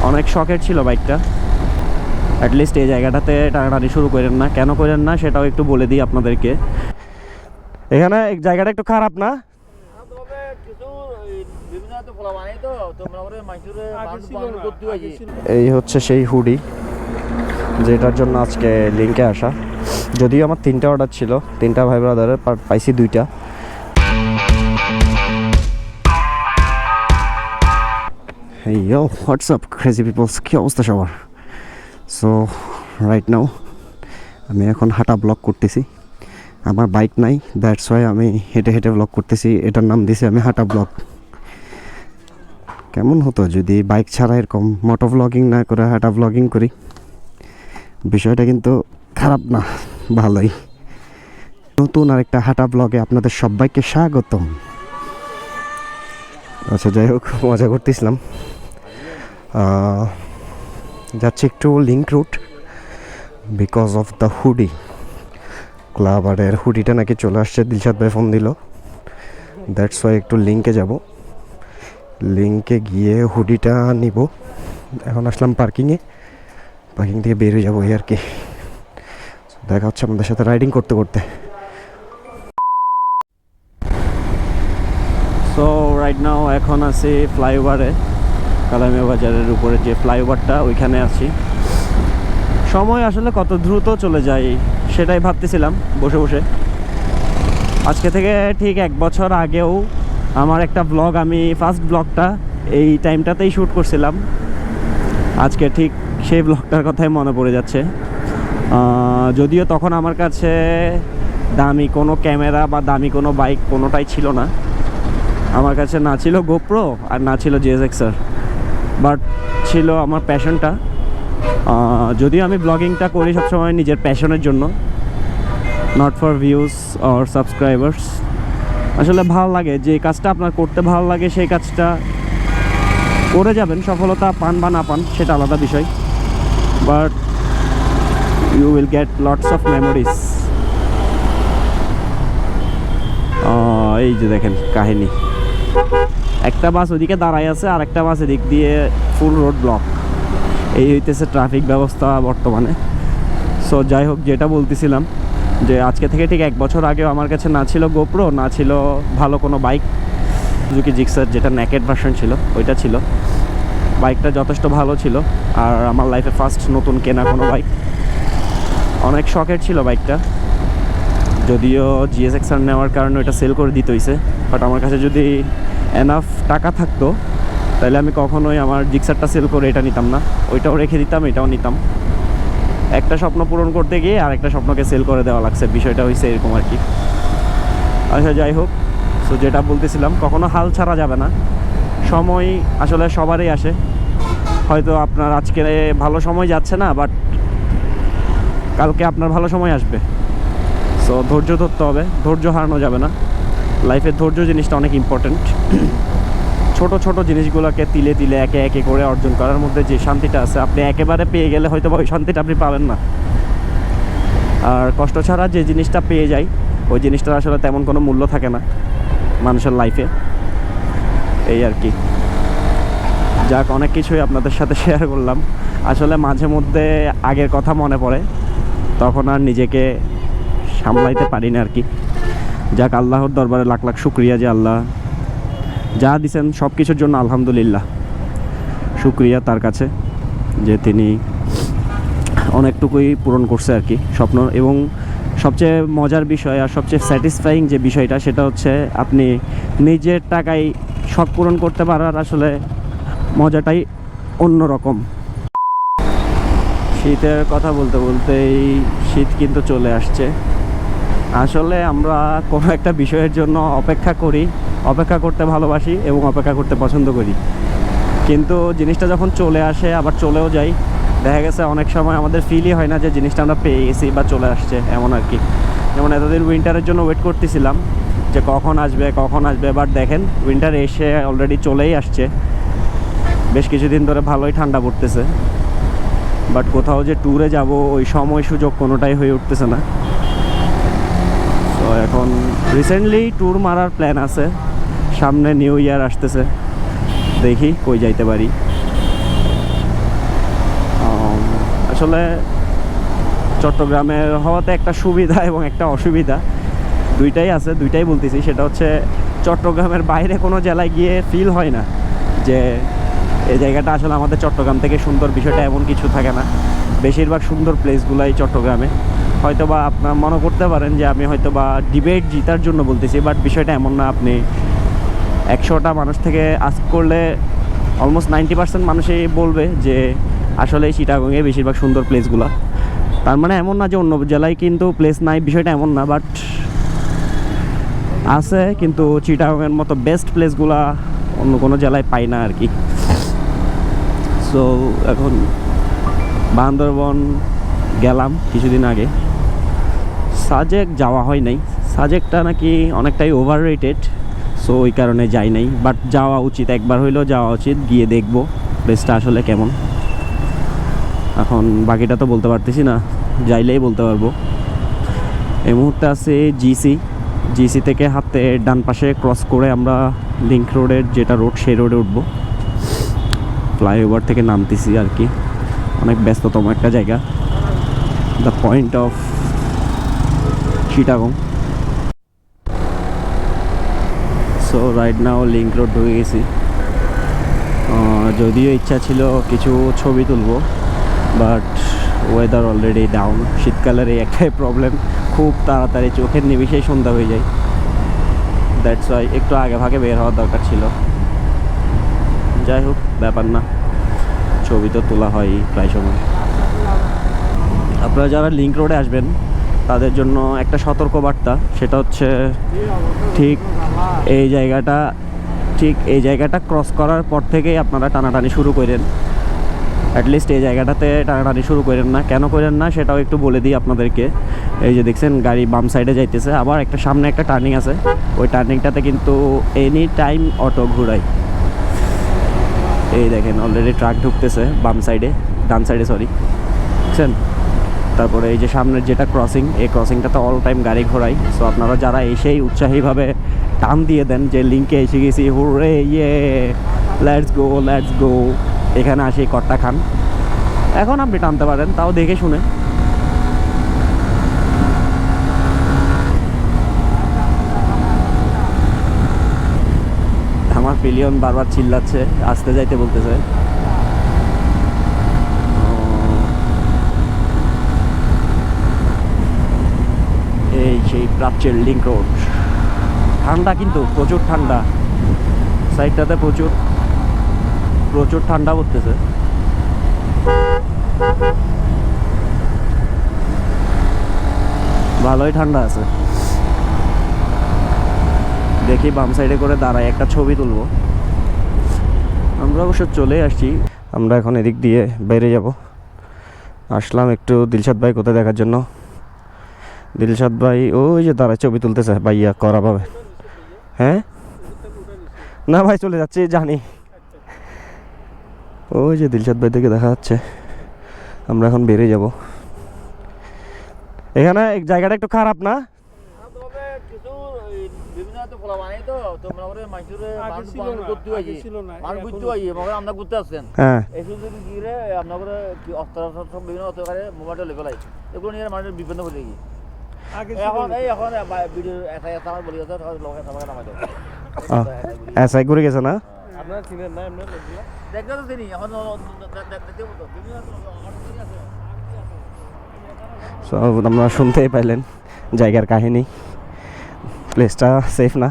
অনেক শখের ছিল বাইকটা। অ্যাটলিস্ট এই জায়গাটাতে টানাটানি শুরু করেন না, কেন করেন না সেটাও একটু বলে দিই আপনাদেরকে। এখানে জায়গাটা একটু খারাপ না? এই হচ্ছে সেই হুডি যেটার জন্য আজকে লিঙ্কে আসা। যদিও আমার 3টা অর্ডার ছিল, 3টা ভাই ব্রাদারের, পাইছি 2টা। Hey yo, what's up crazy people? কি অবস্থা সবার? সো রাইট নাও আমি এখন হাঁটা ব্লগ করতেছি। আমার বাইক নাই, দ্যাটস ওয়াই আমি হেঁটে হেঁটে ব্লগ করতেছি। এটার নাম দিয়েছি আমি হাঁটা ব্লগ। কেমন হতো যদি বাইক ছাড়া এরকম মোটো ব্লগিং না করে হাঁটা ব্লগিং করি? বিষয়টা কিন্তু খারাপ না, ভালোই। নতুন আরেকটা হাঁটা ব্লগে আপনাদের সবাইকে স্বাগতম। আচ্ছা, যাই হোক, মজা করতেছিলাম। যাচ্ছি একটু link route because of the hoodie. ক্লাবারের হুডিটা নাকি চলে আসছে, দিলশাদ ভাই ফোন দিল, দ্যাটস ওয়াই একটু লিঙ্কে যাব। লিঙ্কে গিয়ে হুডিটা নিব। এখন আসলাম পার্কিংয়ে, পার্কিং থেকে বের হয়ে যাবো এই আর কি। দেখা হচ্ছে আমাদের সাথে রাইডিং করতে করতে। সো রাইট নাও এখন আছি ফ্লাইওভারে, কালামিয়া বাজারের উপরে যে ফ্লাইওভারটা, ওইখানে আছি। সময় আসলে কত দ্রুত চলে যায় সেটাই ভাবতেছিলাম বসে বসে। আজকে থেকে ঠিক 1 বছর আগেও আমার একটা ব্লগ, আমি ফার্স্ট ব্লগটা এই টাইমটাতেই শ্যুট করছিলাম। আজকে ঠিক সেই ব্লগটার কথাই মনে পড়ে যাচ্ছে। যদিও তখন আমার কাছে দামি কোনো ক্যামেরা বা দামি কোনো বাইক কোনোটাই ছিল না। আমার কাছে না ছিল গোপ্রো আর না ছিল জিএসএক্সআর, বাট ছিল আমার প্যাশনটা। যদিও আমি ব্লগিংটা করি সবসময় নিজের প্যাশনের জন্য, not for views or subscribers. আসলে ভালো লাগে, যে কাজটা আপনার করতে ভালো লাগে সেই কাজটা করে যাবেন। সফলতা পান বা না পান সেটা আলাদা বিষয়, but you will get lots of memories. এই যে দেখেন কাহিনী, একটা বাস ওইদিকে দাঁড়ায় আছে আর একটা বাস এদিক দিয়ে ফুল রোড ব্লক। এই হইতেছে ট্রাফিক ব্যবস্থা বর্তমানে। সো যাই হোক, যেটা বলতেছিলাম যে আজকে থেকে ঠিক 1 বছর আগেও আমার কাছে না ছিল গোপ্রো, না ছিল ভালো কোনো বাইক। সুজুকি জিক্সার যেটা নেকেড ভার্সন ছিল ওইটা ছিল। বাইকটা যথেষ্ট ভালো ছিল, আর আমার লাইফে ফার্স্ট নতুন কেনা কোনো বাইক। অনেক শখের ছিল বাইকটা, যদিও জিএসএক্সআর নেওয়ার কারণে ওইটা সেল করে দিতে হয়েছে। বাট আমার কাছে যদি এনাফ টাকা থাকতো তাহলে আমি কখনোই আমার জিক্সারটা সেল করে এটা নিতাম না, ওইটাও রেখে দিতাম, এটাও নিতাম। একটা স্বপ্ন পূরণ করতে গিয়ে আর একটা স্বপ্নকে সেল করে দেওয়া লাগছে, বিষয়টা হয়েছে এরকম আর কি। আচ্ছা, যাই হোক, সো যেটা বলতেছিলাম, কখনো হাল ছাড়া যাবে না। সময় আসলে সবারই আসে। হয়তো আপনার আজকে ভালো সময় যাচ্ছে না, বাট কালকে আপনার ভালো সময় আসবে। সো ধৈর্য ধরতে হবে, ধৈর্য হারানো যাবে না। লাইফে ধৈর্য জিনিসটা অনেক ইম্পর্টেন্ট। ছোট ছোট জিনিসগুলোকে তিলে তিলে একে একে করে অর্জন করার মধ্যে যে শান্তিটা আছে, আপনি একেবারে পেয়ে গেলে হয়তো ওই শান্তিটা আপনি পাবেন না। আর কষ্ট ছাড়া যে জিনিসটা পেয়ে যায় ওই জিনিসটার আসলে তেমন কোনো মূল্য থাকে না মানুষের লাইফে। এই আর কি। যাক, অনেক কিছুই আপনাদের সাথে শেয়ার করলাম। আসলে মাঝে মধ্যে আগের কথা মনে পড়ে, তখন আর নিজেকে সামলাইতে পারি না আর কি। যাক, আল্লাহর দরবারে লাখ লাখ শুক্রিয়া যে আল্লাহ যা দিছেন সব কিছুর জন্য আলহামদুলিল্লাহ। শুক্রিয়া তার কাছে যে তিনি অনেকটুকুই পূরণ করছে আর কি স্বপ্ন। এবং সবচেয়ে মজার বিষয় আর সবচেয়ে স্যাটিসফাইং যে বিষয়টা, সেটা হচ্ছে আপনি নিজের টাকায় শখ পূরণ করতে পারার আসলে মজাটাই অন্যরকম। শীতের কথা বলতে বলতেই শীত কিন্তু চলে আসছে। আসলে আমরা কোনো একটা বিষয়ের জন্য অপেক্ষা করি, অপেক্ষা করতে ভালোবাসি এবং অপেক্ষা করতে পছন্দ করি, কিন্তু জিনিসটা যখন চলে আসে আবার চলেও যায়। দেখা গেছে অনেক সময় আমাদের ফিলই হয় না যে জিনিসটা আমরা পেয়ে গেছি বা চলে আসছে, এমন আর কি। যেমন এতদিন উইন্টারের জন্য ওয়েট করতেছিলাম যে কখন আসবে কখন আসবে, বাট দেখেন উইন্টার এসে অলরেডি চলেই আসছে। বেশ কিছুদিন ধরে ভালোই ঠান্ডা পড়তেছে, বাট কোথাও যে ট্যুরে যাব ওই সময় সুযোগ কোনোটাই হয়ে উঠতেছে না। তো এখন রিসেন্টলি ট্যুর মারার প্ল্যান আছে, সামনে নিউ ইয়ার আসতেছে, দেখি কই যাইতে পারি। আসলে চট্টগ্রামের হওয়াতে একটা সুবিধা এবং একটা অসুবিধা দুইটাই আছে, দুইটাই বলতেছি। সেটা হচ্ছে চট্টগ্রামের বাইরে কোনো জেলায় গিয়ে ফিল হয় না যে এই জায়গাটা আসলে আমাদের চট্টগ্রাম থেকে সুন্দর, বিষয়টা এমন কিছু থাকে না। বেশিরভাগ সুন্দর প্লেসগুলাই চট্টগ্রামে। হয়তো বা আপনার মনে করতে পারেন যে আমি হয়তো বা ডিবেট জিতার জন্য বলতেছি, বাট বিষয়টা এমন না। আপনি 100টা মানুষ থেকে আস্ক করলে অলমোস্ট 90% মানুষই বলবে যে আসলে চিটাগংয়ে বেশিরভাগ সুন্দর প্লেসগুলো। তার মানে এমন না যে অন্য জেলায় কিন্তু প্লেস নাই, বিষয়টা এমন না, বাট আছে। কিন্তু চিটাগংয়ের মতো বেস্ট প্লেসগুলা অন্য কোনো জেলায় পাই না আর কি। সো এখন বান্দরবন গেলাম কিছুদিন আগে, সাজেক যাওয়া হয় নাই। সাজেকটা নাকি অনেকটাই ওভার রেটেড, সো ওই কারণে যাই নাই। বাট যাওয়া উচিত, একবার হইলেও যাওয়া উচিত, গিয়ে দেখবো প্লেসটা আসলে কেমন। এখন বাকিটা তো বলতে পারতেছি না, যাইলেই বলতে পারবো। এই মুহূর্তে আছে জিসি থেকে হাতে ডান পাশে ক্রস করে আমরা লিংক রোডের যেটা রোড, সেই রোডে উঠবো। ফ্লাইওভার থেকে নামতেছি আর কি। অনেক ব্যস্ততম একটা জায়গা, the point of Chittagong. So right now link road ঢুকে গেছি। যদিও ইচ্ছা ছিল কিছু ছবি তুলবো, বাট ওয়েদার অলরেডি ডাউন। শীতকালের এই একটাই প্রবলেম, খুব তাড়াতাড়ি চোখের নিমিষেই সন্ধ্যা হয়ে যায়। দ্যাটস ওয়াই একটু আগে ভাগে বের হওয়ার দরকার ছিল। যাই হোক, ব্যাপার না, ছবি তো তোলা হয় প্রায় সময়। আপনারা যারা লিংক রোডে আসবেন তাদের জন্য একটা সতর্কবার্তা, সেটা হচ্ছে ঠিক এই জায়গাটা ক্রস করার পর থেকেই আপনারা টানাটানি শুরু করেন। অ্যাটলিস্ট এই জায়গাটাতে টানাটানি শুরু করেন না। কেন করেন না সেটাও একটু বলে দিই আপনাদেরকে। এই যে দেখছেন গাড়ি বাম সাইডে যাইতেছে, আবার একটা সামনে একটা টার্নিং আছে, ওই টার্নিংটাতে কিন্তু এনি টাইম অটো ঘুরাই। এই দেখেন অলরেডি ট্রাক ঢুকতেছে বাম সাইডে, ডান সাইডে সরি, বুঝছেন। তারপরে এই যে সামনের যেটা ক্রসিং, এই ক্রসিংটাতে অল টাইম গাড়ি ঘোরাই। সো আপনারা যারা এসেই উৎসাহীভাবে টান দিয়ে দেন যে লিঙ্কে এসে গেছি, হুররে ইয়ে লেটস গো, এখানে আসি কট্টা খান, এখন আপনি টানতে পারেন, তাও দেখে শুনে। আমার পিলিয়ন বারবার চিল্লাচ্ছে, আসতে যাইতে বলতেছে। এই সেই প্রাচ্যের লিংক রোড। ঠান্ডা কিন্তু প্রচুর ঠান্ডা, সাইডটাতে প্রচুর ঠান্ডা পড়তেছে। ভালোই ঠান্ডা আছে। দেখি বাম সাইডে করে দাঁড়াই, একটা ছবি তুলবো। আমরা অবশ্য চলে আসছি, আমরা এখন এদিক দিয়ে বাইরে যাব। আসলাম একটু দিলশাদ ভাই কোথায় দেখার জন্য। দিলশাদ ভাই ওই যে দাঁড়ায় ছবি তুলতেছে, ভাইয়া করা পাবে। হ্যাঁ না ভাই চলে যাচ্ছে, জানি। ওই যে দিলশাদ ভাই থেকে দেখা যাচ্ছে। আমরা এখন বেরিয়ে যাব। এখানে জায়গাটা একটু খারাপ না? এসআই করে গেছে না? আপনারা শুনতেই পাইলেন জায়গার কাহিনী, প্লেসটা সেফ না।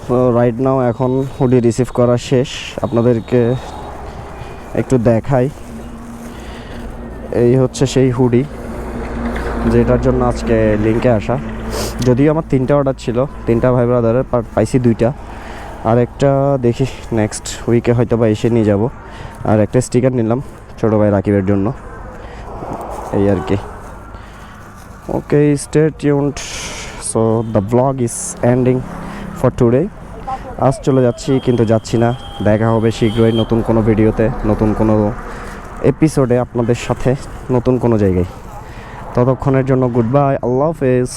তো রাইট নাও এখন হুডি রিসিভ করা শেষ, আপনাদেরকে একটু দেখাই। এই হচ্ছে সেই হুডি যেটার জন্য আজকে লিঙ্কে আসা। যদিও আমার 3টা অর্ডার ছিল, 3টা ভাই ব্রাদারের, পাইছি 2টা। আর একটা দেখি নেক্সট উইকে হয়তো বা এসে নিয়ে যাব। আর একটা স্টিকার নিলাম ছোটো ভাই রাকিবের জন্য, এই আর কি। Okay, stay tuned. So the blog is ending for today. আজ চলে যাচ্ছি, কিন্তু যাচ্ছি না। দেখা হবে শীঘ্রই নতুন কোনো ভিডিওতে, নতুন কোনো এপিসোডে আপনাদের সাথে, নতুন কোনো জায়গায়। ততক্ষণের জন্য গুড বাই, আল্লাহ হাফেজ।